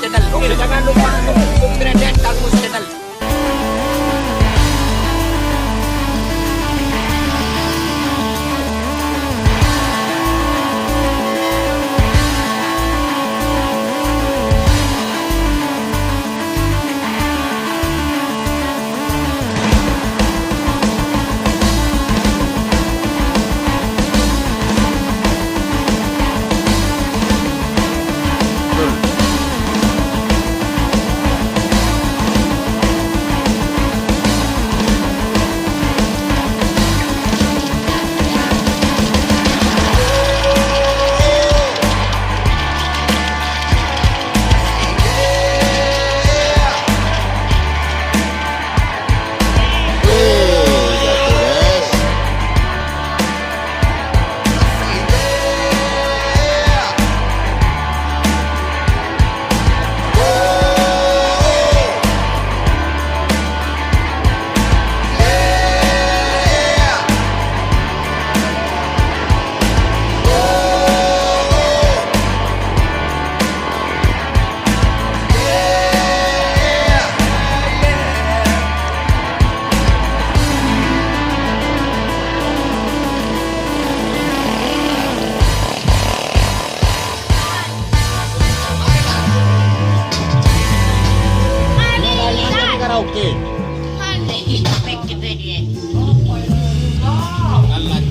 Channel. Oke, jangan lupa untuk dukung Trenden Kang Mus Channel.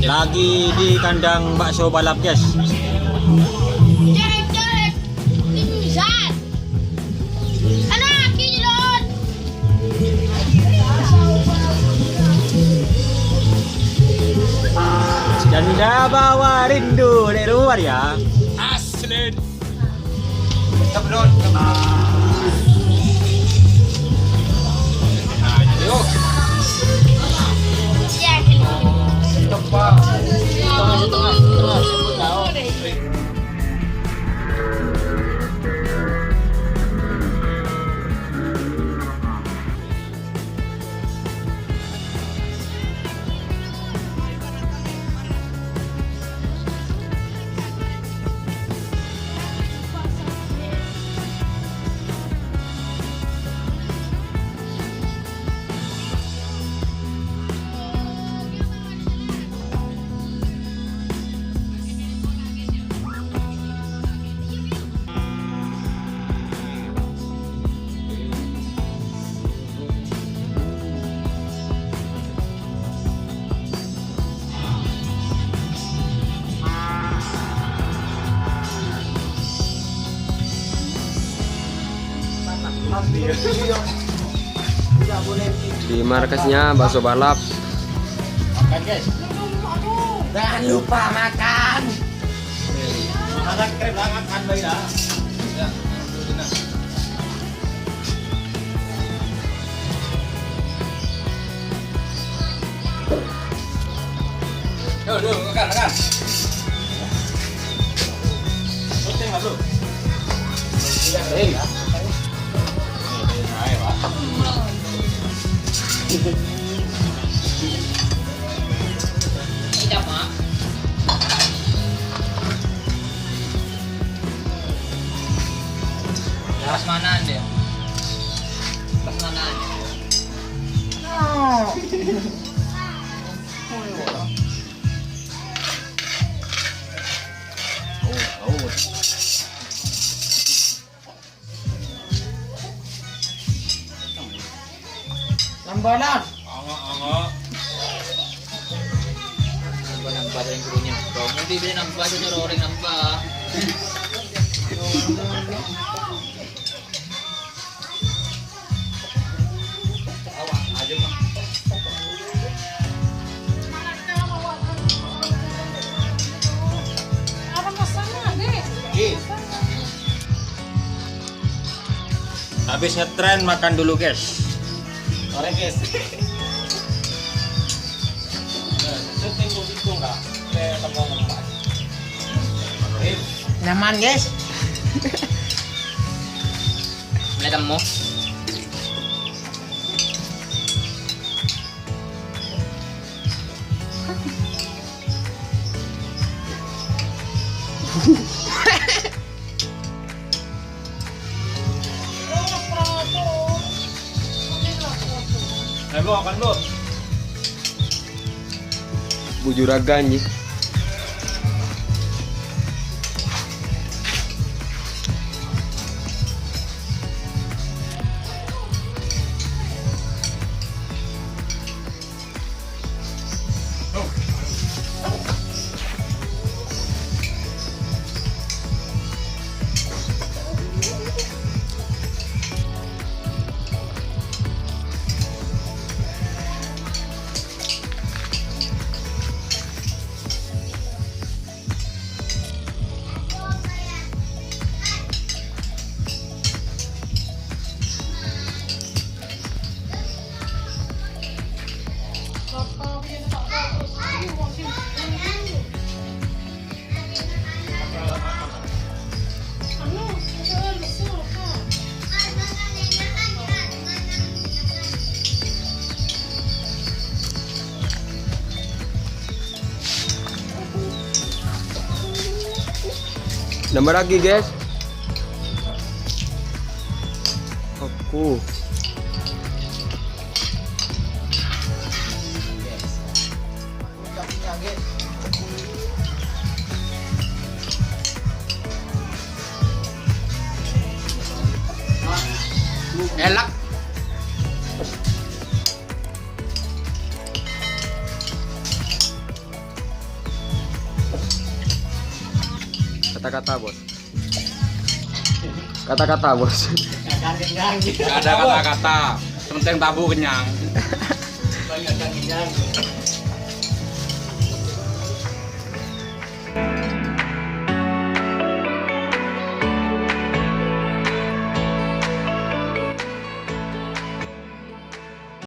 Lagi di kandang bakso balap, guys. Janda bawa rindu dari luar ya. Asli. Di markasnya bakso balap. Makan, guys. Jangan lupa makan. Makan keren banget kan, Bay ya. Ya. Duh, makan. Oke, Bro. Ya. Tidak, Mak. Pas manaan dia. Pas manaan. Lambalan. Angga. Nambah yang gurunya. Kau mau bibir nambah saja orang nambah. Awak aja mah. Apa masalah deh? Habis ngetren makan dulu, guys. Oleh, guys. Nyaman, guys. Lihat mo. Makan bu. Bujuragan nih. Nambah lagi guys. Aku. Elak. Kata-kata bos. Kata-kata bos. Gak ada kata-kata. Penting tabu kenyang. Banyak yang kenyang.